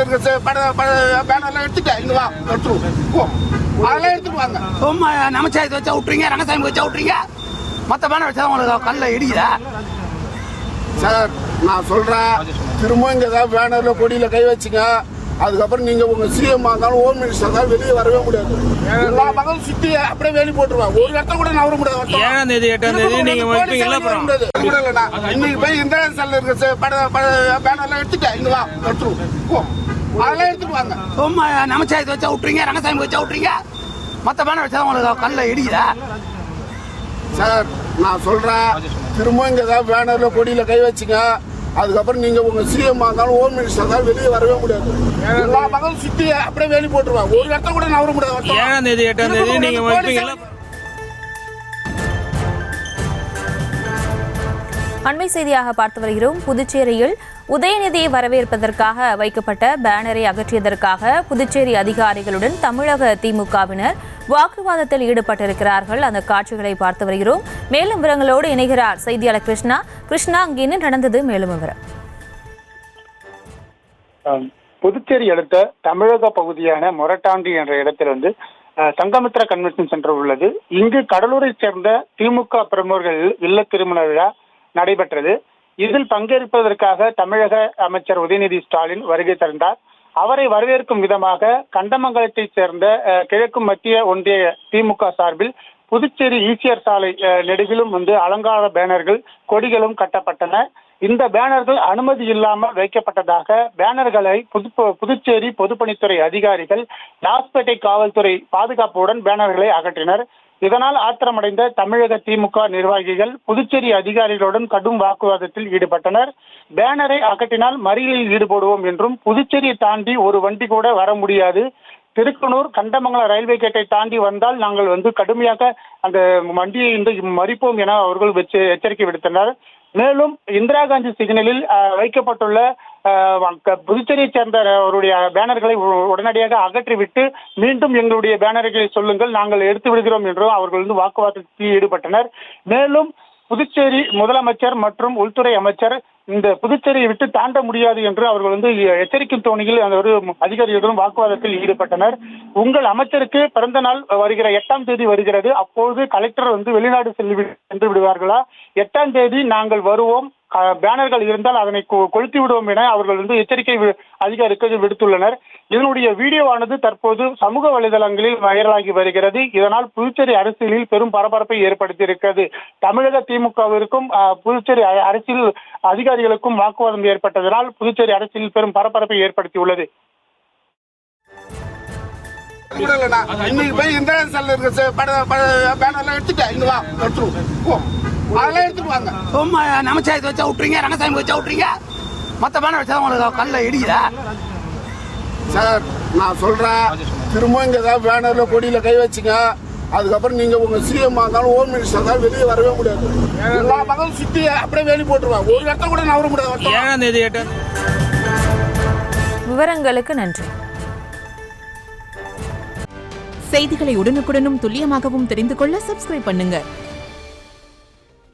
இருக்க பேனர்லாம் எடுத்துட்டேன். இங்க வா எடுத்துருவோம். அதெல்லாம் எடுத்துட்டு வாங்க. சும்மா நமச்சாயத்தை வச்சா விட்டுறீங்க, ரங்கசாமி வச்சா விட்டுறீங்க. மற்ற பேனர் வச்சா உங்களுக்கு கல்ல இடிக்குதா சார்? நான் சொல்றேன், திரும்ப இங்க ஏதாவது பேனர்ல கொடியில கை வச்சுங்க. அதுக்கப்புறம் நீங்க உங்க சிஎம் இருந்தாலும் ஹோம் மினிஸ்டர் இருந்தாலும் வெளியே வரவே முடியாது. எல்லா மகளும் சுத்தி அப்படியே வேலி போட்டுருவாங்க. ஒரு இடத்த கூட நவர முடியாது. 7ஆம் தேதி 8ஆம் தேதி நீங்க இன்னைக்கு போய் இந்த செல்ல இருக்க பேனர்லாம் எடுத்துட்டேன். இங்க வா எடுத்துருவோம். அதெல்லாம் எடுத்துட்டு வாங்க. சும்மா நமச்சாயத்தை வச்சா விட்டுறீங்க, ரங்கசாமி வச்சா விட்டுறீங்க. மற்ற பேனர் வச்சா உங்களுக்கு கல்ல இடிக்குதா சார்? நான் சொல்றேன், திரும்ப இங்க ஏதாவது பேனர்ல கொடியில கை வச்சுங்க. அதுக்கப்புறம் நீங்க உங்க சிஎம் இருந்தாலும் ஹோம் மினிஸ்டர் இருந்தாலும் வெளியே வரவே முடியாது. எல்லா மகளும் சுத்தி அப்படியே வேலி போட்டுருவாங்க. ஒரு இடத்த கூட நவர முடியாது. 7ஆம் தேதி 8ஆம் தேதி நீங்க அண்மை செய்தியாக பார்த்து வருகிறோம். புதுச்சேரியில் உதயநிதியை வரவேற்பதற்காக வைக்கப்பட்ட பேனரை அகற்றியதற்காக புதுச்சேரி அதிகாரிகளுடன் தமிழக திமுகவினர் வாக்குவாதத்தில் ஈடுபட்டிருக்கிறார்கள். அந்த காட்சிகளை பார்த்து வருகிறோம். மேலும் விவரங்களோடு இணைகிறார் செய்தியாளர் கிருஷ்ணா. கிருஷ்ணா, அங்கு என்ன நடந்தது? மேலும் விவரம். புதுச்சேரி அடுத்த தமிழக பகுதியான மொரட்டாண்டி என்ற இடத்தில் சங்கமித்ரா கன்வென்ஷன் சென்டர் உள்ளது. இங்கு கடலூரை சேர்ந்த திமுக பிரமுகர்கள் இல்ல திருமண விழா நடைபெற்றது. இதில் பங்கேற்பதற்காக தமிழக அமைச்சர் உதயநிதி ஸ்டாலின் வருகை தந்தார். அவரை வரவேற்கும் விதமாக கண்டமங்கலத்தைச் சேர்ந்த கிழக்கு மத்திய ஒன்றிய திமுக சார்பில் புதுச்சேரி ஈசிஆர் சாலை நெடுகிலும் அலங்கார பேனர்கள் கொடிகளும் கட்டப்பட்டன. இந்த பேனர்கள் அனுமதி இல்லாமல் வைக்கப்பட்டதாக பேனர்களை புதுச்சேரி பொதுப்பணித்துறை அதிகாரிகள் லாஸ்பேட்டை காவல்துறை பாதுகாப்புடன் பேனர்களை அகற்றினர். இதனால் ஆத்திரமடைந்த தமிழக திமுக நிர்வாகிகள் புதுச்சேரி அதிகாரிகளுடன் கடும் வாக்குவாதத்தில் ஈடுபட்டனர். பேனரை அகற்றினால் மறியலில் ஈடுபடுவோம் என்றும், புதுச்சேரியை தாண்டி ஒரு வண்டி கூட வர முடியாது, திருக்கனூர் கண்டமங்கலம் ரயில்வே கேட்டை தாண்டி வந்தால் நாங்கள் கடுமையாக அந்த வண்டியை மறிப்போம் என அவர்கள் எச்சரிக்கை விடுத்தனர். மேலும் இந்திரா காந்தி சிக்னலில் வைக்கப்பட்டுள்ள புதுச்சேரியை சேர்ந்த அவருடைய பேனர்களை உடனடியாக அகற்றிவிட்டு மீண்டும் எங்களுடைய பேனர்களை சொல்லுங்கள், நாங்கள் எடுத்து விடுகிறோம் என்றும் அவர்கள் வாக்குவாதத்தில் ஈடுபட்டனர். மேலும் புதுச்சேரி முதலமைச்சர் மற்றும் உள்துறை அமைச்சர் இந்த புதுச்சேரியை விட்டு தாண்ட முடியாது என்று அவர்கள் எச்சரிக்கும் தோணியில் அந்த ஒரு அதிகாரிகளுடன் வாக்குவாதத்தில் ஈடுபட்டனர். உங்கள் அமைச்சருக்கு பிறந்த நாள் வருகிற 8ஆம் தேதி வருகிறது, அப்போது கலெக்டர் வெளிநாடு சென்று விடுவார்களா? 8ஆம் தேதி நாங்கள் வருவோம், பேனர்கள் இருந்தால் அதனை கொளுத்தி விடுவோம் என அவர்கள் எச்சரிக்கை அதிகாரிக்கு விடுத்துள்ளனர். இதனுடைய வீடியோவானது தற்போது சமூக வலைதளங்களில் வைரலாகி வருகிறது. இதனால் புதுச்சேரி அரசியலில் பெரும் பரபரப்பை ஏற்படுத்தி இருக்கிறது. தமிழக திமுகவிற்கும் புதுச்சேரி அரசியல் அதிகாரிகளுக்கும் வாக்குவாதம் ஏற்பட்டதனால் புதுச்சேரி அரசியலில் பெரும் பரபரப்பை ஏற்படுத்தியுள்ளது. இன்னைக்கு போய் இந்த செல்ல இருக்க பேனர்லாம் எடுத்துட்டேன். இங்க வா எடுத்துருவோம். அதெல்லாம் எடுத்துட்டு வாங்க. சும்மா நமச்சாயத்தை வச்சா விட்டுறீங்க, ரங்கசாமி வச்சா விட்டுறீங்க. மற்ற பேனர் வச்சா உங்களுக்கு கல்ல இடிக்குதா சார்? நான் சொல்றேன், திரும்ப இங்க ஏதாவது பேனர்ல கொடியில கை வச்சுங்க. அதுக்கப்புறம் நீங்க உங்க சிஎம் இருந்தாலும் ஹோம் மினிஸ்டர் இருந்தாலும் வெளியே வரவே முடியாது. எல்லா மகளும் சுத்தி அப்படியே வேலி போட்டுருவாங்க. ஒரு இடத்த கூட நவர முடியாது. 7ஆம் தேதி 8ஆம் விவரங்களுக்கு நன்றி. செய்திகளை உடனுக்குடனும் துல்லியமாகவும் தெரிந்து கொள்ள சப்ஸ்கிரைப் பண்ணுங்க.